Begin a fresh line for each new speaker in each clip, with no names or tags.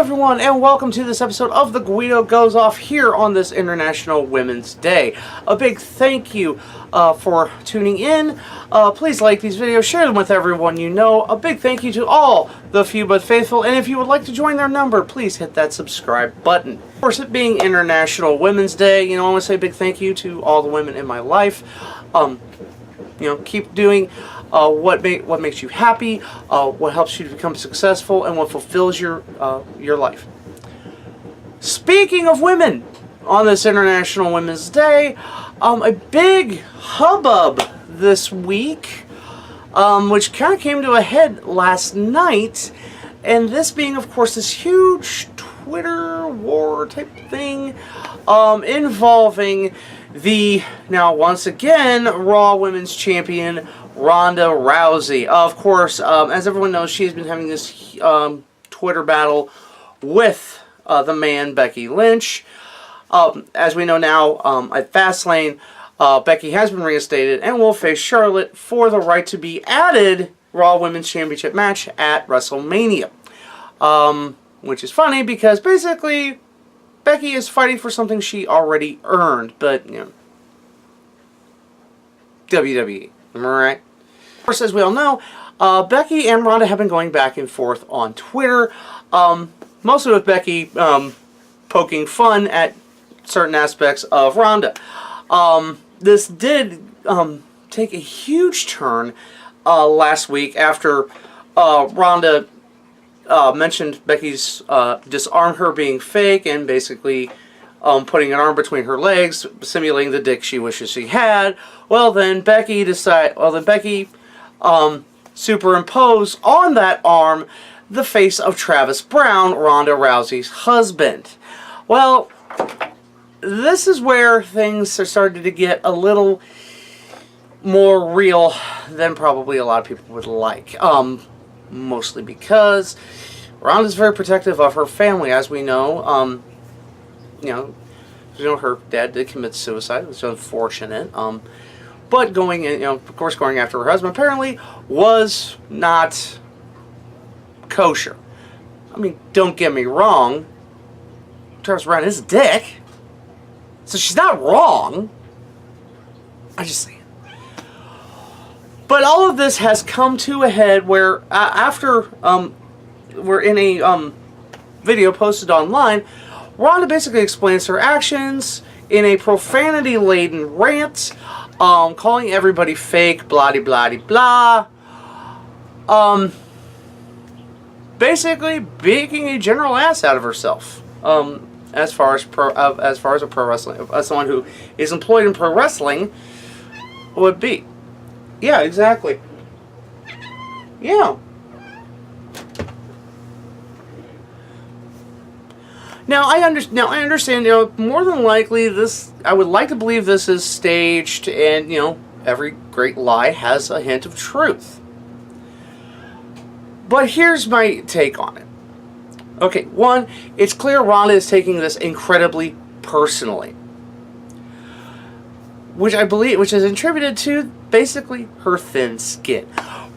everyone, and welcome to this episode of The Guido Goes Off here on this International Women's Day. A big thank you for tuning in. Please like these videos, share them with everyone you know. A big thank you to all the few but faithful, and if you would like to join their number, please hit that subscribe button. Of course, it being International Women's Day, I want to say a big thank you to all the women in my life. Keep doing what makes you happy, what helps you to become successful, and what fulfills your life. Speaking of women, on this International Women's Day, a big hubbub this week, which kind of came to a head last night, and this being, of course, this huge Twitter war type thing involving the, now once again, Raw Women's Champion, Ronda Rousey. Of course, as everyone knows, she's been having this Twitter battle with the man, Becky Lynch. As we know now, at Fastlane, Becky has been reinstated and will face Charlotte for the right to be added Raw Women's Championship match at WrestleMania. Which is funny because basically Becky is fighting for something she already earned, but, WWE, am I right? Of course, as we all know, Becky and Ronda have been going back and forth on Twitter, mostly with Becky poking fun at certain aspects of Ronda. This did take a huge turn last week after Ronda mentioned Becky's disarm her being fake and basically putting an arm between her legs, simulating the dick she wishes she had. Well, then Becky superimposed on that arm the face of Travis Brown, Ronda Rousey's husband. Well, this is where things are starting to get a little more real than probably a lot of people would like. Mostly because Ronda's very protective of her family, as we know. Her dad did commit suicide. It was unfortunate. But going in, of course, going after her husband apparently was not kosher. I mean, don't get me wrong. Travis Brown is a dick, so she's not wrong. I'm just saying. But all of this has come to a head where after we're in a video posted online, Ronda basically explains her actions in a profanity-laden rant, calling everybody fake, blah-de-blah-de-blah. Basically making a general ass out of herself. As far as a pro wrestling, as someone who is employed in pro wrestling would be. Yeah, exactly. Yeah. Now I understand. More than likely, I would like to believe this is staged, and every great lie has a hint of truth. But here's my take on it. Okay, one, it's clear Ronda is taking this incredibly personally, which is attributed to basically her thin skin.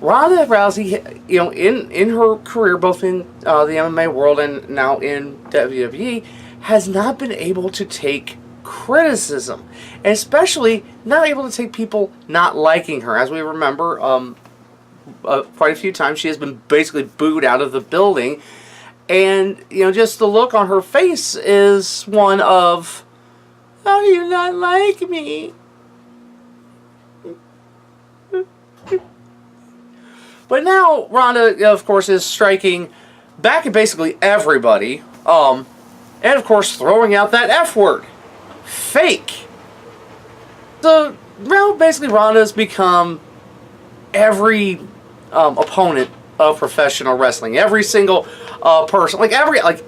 Ronda Rousey, in her career, both in the MMA world and now in WWE, has not been able to take criticism, and especially not able to take people not liking her. As we remember, quite a few times she has been basically booed out of the building, and just the look on her face is one of, "How do you not like me?" But now Ronda, of course, is striking back at basically everybody, and of course throwing out that F word, fake. So now basically Ronda's become every opponent of professional wrestling, every single person,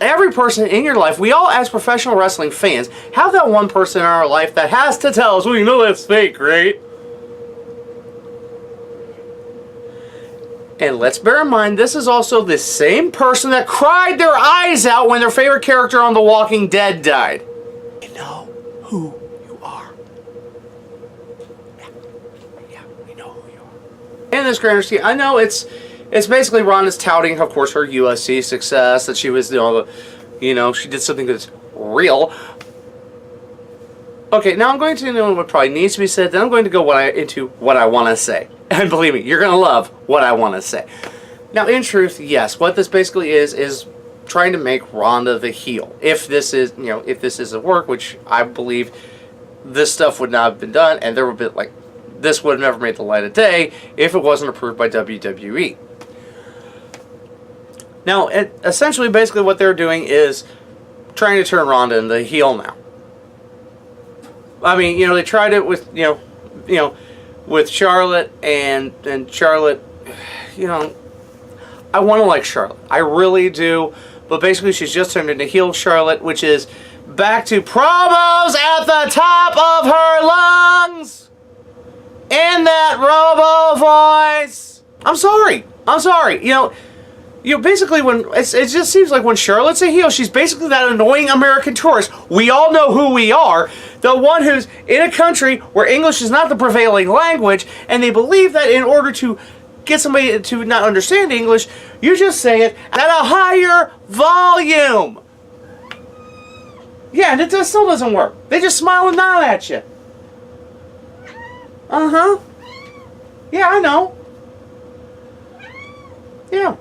every person in your life. We all, as professional wrestling fans, have that one person in our life that has to tell us, "Well, you know that's fake, right?" And let's bear in mind, this is also the same person that cried their eyes out when their favorite character on The Walking Dead died. You know who you are. Yeah, we know who you are. In this grander scheme, I know it's it's basically Ronda's touting, of course, her UFC success, that she was, she did something that's real. Okay, now I'm going to know what probably needs to be said, then I'm going to go into what I want to say. And believe me, you're going to love what I want to say. Now, in truth, yes, what this basically is trying to make Ronda the heel. If this is, if this is a work, which I believe this stuff would not have been done, and there would be, this would have never made the light of day if it wasn't approved by WWE. Now, essentially, basically what they're doing is trying to turn Ronda into the heel now. I mean, they tried it with, with Charlotte, and Charlotte, I want to like Charlotte. I really do. But basically, she's just turned into heel Charlotte, which is back to promos at the top of her lungs in that robo voice. I'm sorry. Basically, when it just seems like when Charlotte's a heel, she's basically that annoying American tourist. We all know who we are. The one who's in a country where English is not the prevailing language, and they believe that in order to get somebody to not understand English, you just say it at a higher volume. Yeah, and it still doesn't work. They just smile and nod at you. Uh-huh. Yeah, I know. Yeah.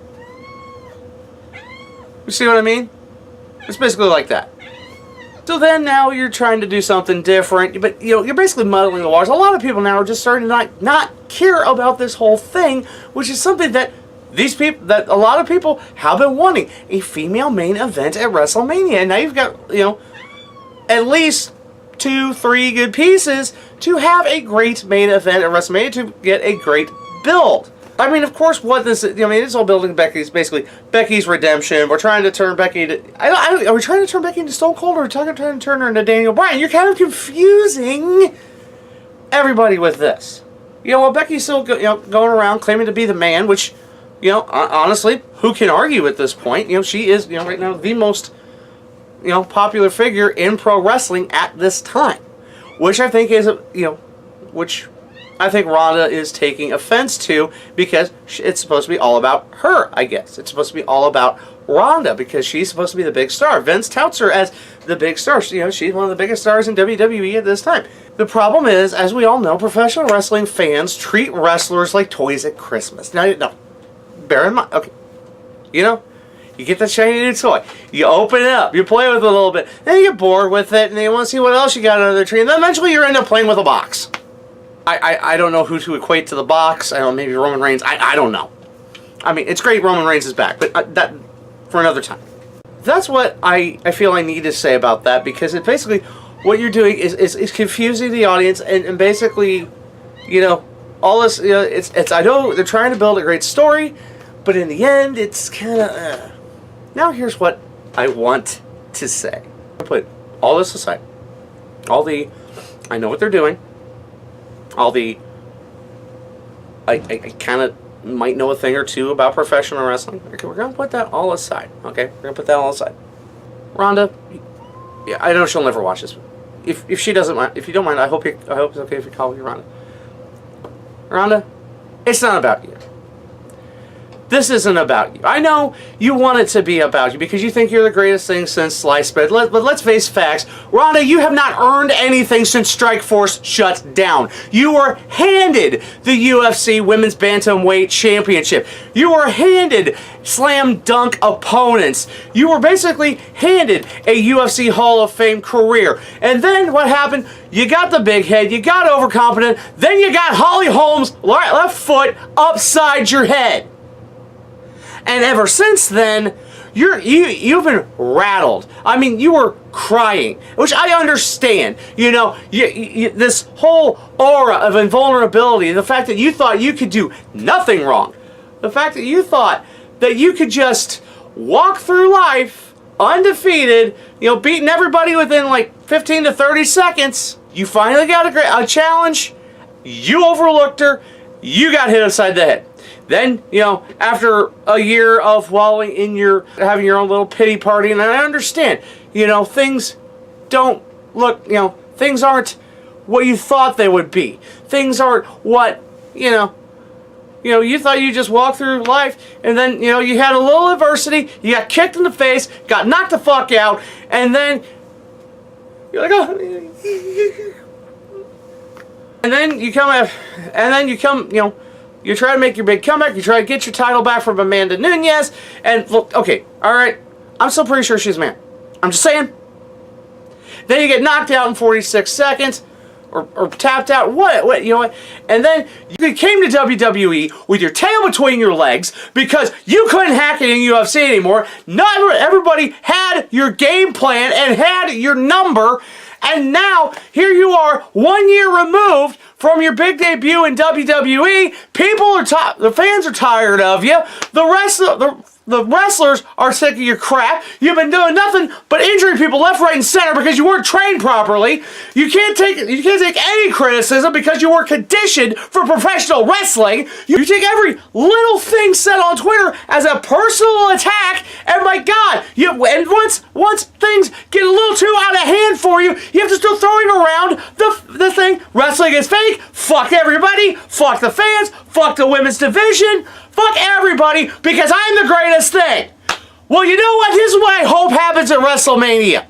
You see what I mean? It's basically like that. So then now you're trying to do something different, but you're basically muddling the waters. A lot of people now are just starting to not care about this whole thing, which is something that a lot of people have been wanting, a female main event at WrestleMania. And now you've got, at least 2-3 good pieces to have a great main event at WrestleMania to get a great build. I mean, of course, what this is, it's all building Becky's redemption. We're trying to turn Becky to... are we trying to turn Becky into Stone Cold, or are we trying to turn her into Daniel Bryan? You're kind of confusing everybody with this. Becky's still going around claiming to be the man, which, honestly, who can argue at this point? She is, right now, the most, popular figure in pro wrestling at this time. Which I think is, which... I think Ronda is taking offense to, because it's supposed to be all about her, I guess. It's supposed to be all about Ronda because she's supposed to be the big star. Vince touts her as the big star. She's one of the biggest stars in WWE at this time. The problem is, as we all know, professional wrestling fans treat wrestlers like toys at Christmas. Now, bear in mind, okay, you get that shiny new toy, you open it up, you play with it a little bit, then you get bored with it, and then you want to see what else you got under the tree, and then eventually you end up playing with a box. I don't know who to equate to the box. I don't know, maybe Roman Reigns. I don't know. I mean, it's great Roman Reigns is back, but that for another time. That's what I feel I need to say about that, because it basically, what you're doing is confusing the audience, and basically, all this, it's I know they're trying to build a great story, but in the end, it's kind of, Now here's what I want to say. I put all this aside. I know what they're doing. I kind of might know a thing or two about professional wrestling. Okay, we're going to put that all aside. Okay, we're going to put that all aside. Ronda, yeah, I know she'll never watch this. If she doesn't mind, if you don't mind, I hope it's okay if you call me Ronda. Ronda, it's not about you. This isn't about you. I know you want it to be about you because you think you're the greatest thing since sliced bread. But let's face facts. Ronda, you have not earned anything since Strikeforce shut down. You were handed the UFC Women's Bantamweight Championship. You were handed slam dunk opponents. You were basically handed a UFC Hall of Fame career. And then what happened? You got the big head. You got overconfident. Then you got Holly Holm's left foot upside your head. And ever since then, you've been rattled. I mean, you were crying, which I understand. This whole aura of invulnerability, the fact that you thought you could do nothing wrong, the fact that you thought that you could just walk through life undefeated, beating everybody within like 15 to 30 seconds. You finally got a challenge. You overlooked her. You got hit upside the head. Then, after a year of wallowing in having your own little pity party, and I understand, things don't look, things aren't what you thought they would be. Things aren't what, You know, you thought you just walked through life, and then, you know, you had a little adversity, you got kicked in the face, got knocked the fuck out, and then you're like, oh. And then you come, you know, you try to make your big comeback, you try to get your title back from Amanda Nunes, and look, okay, alright, I'm still pretty sure she's a man. I'm just saying. Then you get knocked out in 46 seconds, or tapped out, what, you know what, and then you came to WWE with your tail between your legs because you couldn't hack it in UFC anymore. Not everybody had your game plan and had your number, and now here you are 1 year removed from your big debut in WWE. The fans are tired of you. The wrestlers are sick of your crap. You've been doing nothing but injuring people left, right, and center because you weren't trained properly. You can't take any criticism because you weren't conditioned for professional wrestling. You take every little thing said on Twitter as a personal attack, and my God, once things get a little too out of hand for you, you have to start throwing around the thing. Wrestling is fake. Fuck everybody. Fuck the fans. Fuck the women's division. Fuck everybody, because I'm the greatest thing. Well, you know what? This is what I hope happens at WrestleMania.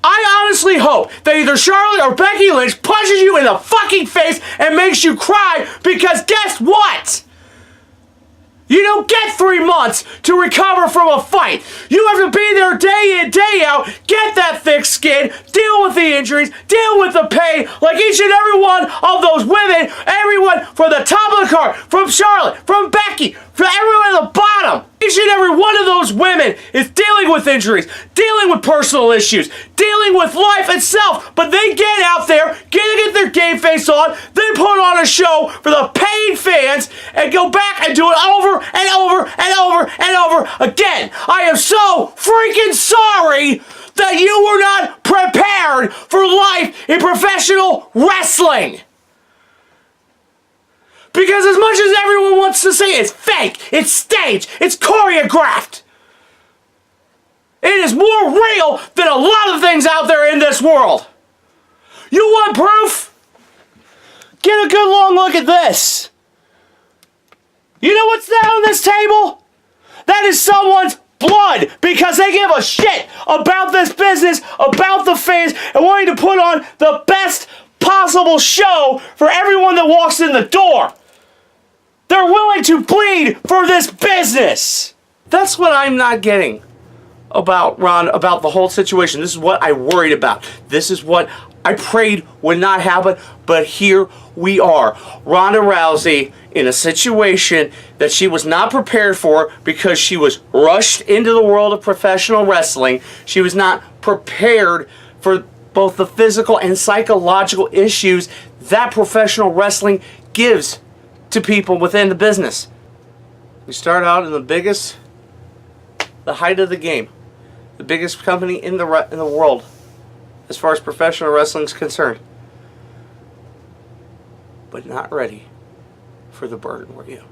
I honestly hope that either Charlotte or Becky Lynch punches you in the fucking face and makes you cry, because guess what? You don't get 3 months to recover from a fight. You have to be there day in, day out, get that thick skin, deal with the injuries, deal with the pain, like each and every one of those women, everyone from the top of the card, from Charlotte, from Becky, from everyone at the bottom. Each and every one of those women is dealing with injuries, dealing with personal issues, dealing with life itself, but they get out there, get their game face on, they put on a show for the paid fans, and go back and do it over and over and over and over again. I am so freaking sorry that you were not prepared for life in professional wrestling. Because as much as everyone wants to say it's fake, it's staged, it's choreographed, it is more real than a lot of things out there in this world. You want proof? Get a good long look at this. You know what's that on this table? That is someone's blood, because they give a shit about this business, about the fans, and wanting to put on the best possible show for everyone that walks in the door. They're willing to bleed for this business. That's what I'm not getting about Ron, about the whole situation. This is what I worried about. This is what I prayed would not happen, but here we are. Ronda Rousey in a situation that she was not prepared for because she was rushed into the world of professional wrestling. She was not prepared for both the physical and psychological issues that professional wrestling gives to people within the business. We start out in the height of the game, the biggest company in the world as far as professional wrestling is concerned, but not ready for the burden, were you?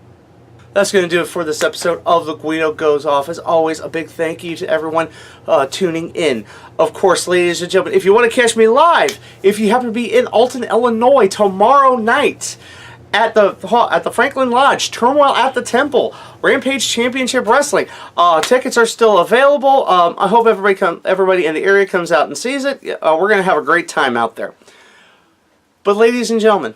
That's going to do it for this episode of The Guido Goes Off. As always, a big thank you to everyone tuning in. Of course, ladies and gentlemen, if you want to catch me live, if you happen to be in Alton, Illinois tomorrow night, at the Franklin Lodge, Turmoil at the Temple, Rampage Championship Wrestling. Tickets are still available. I hope everybody in the area comes out and sees it. We're going to have a great time out there. But ladies and gentlemen,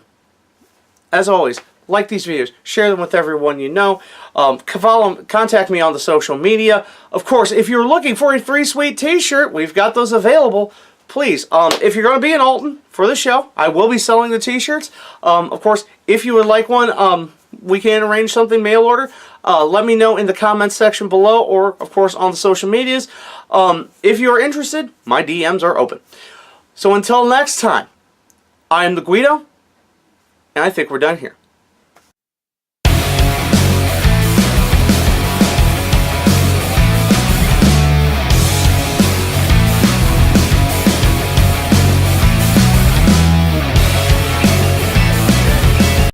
as always, like these videos, share them with everyone you know. Contact me on the social media. Of course, if you're looking for a free sweet t-shirt, we've got those available. Please, if you're going to be in Alton for the show, I will be selling the t-shirts. Of course, if you would like one, we can arrange something, mail order. Let me know in the comments section below, or, of course, on the social medias. If you're interested, my DMs are open. So until next time, I am the Guido, and I think we're done here.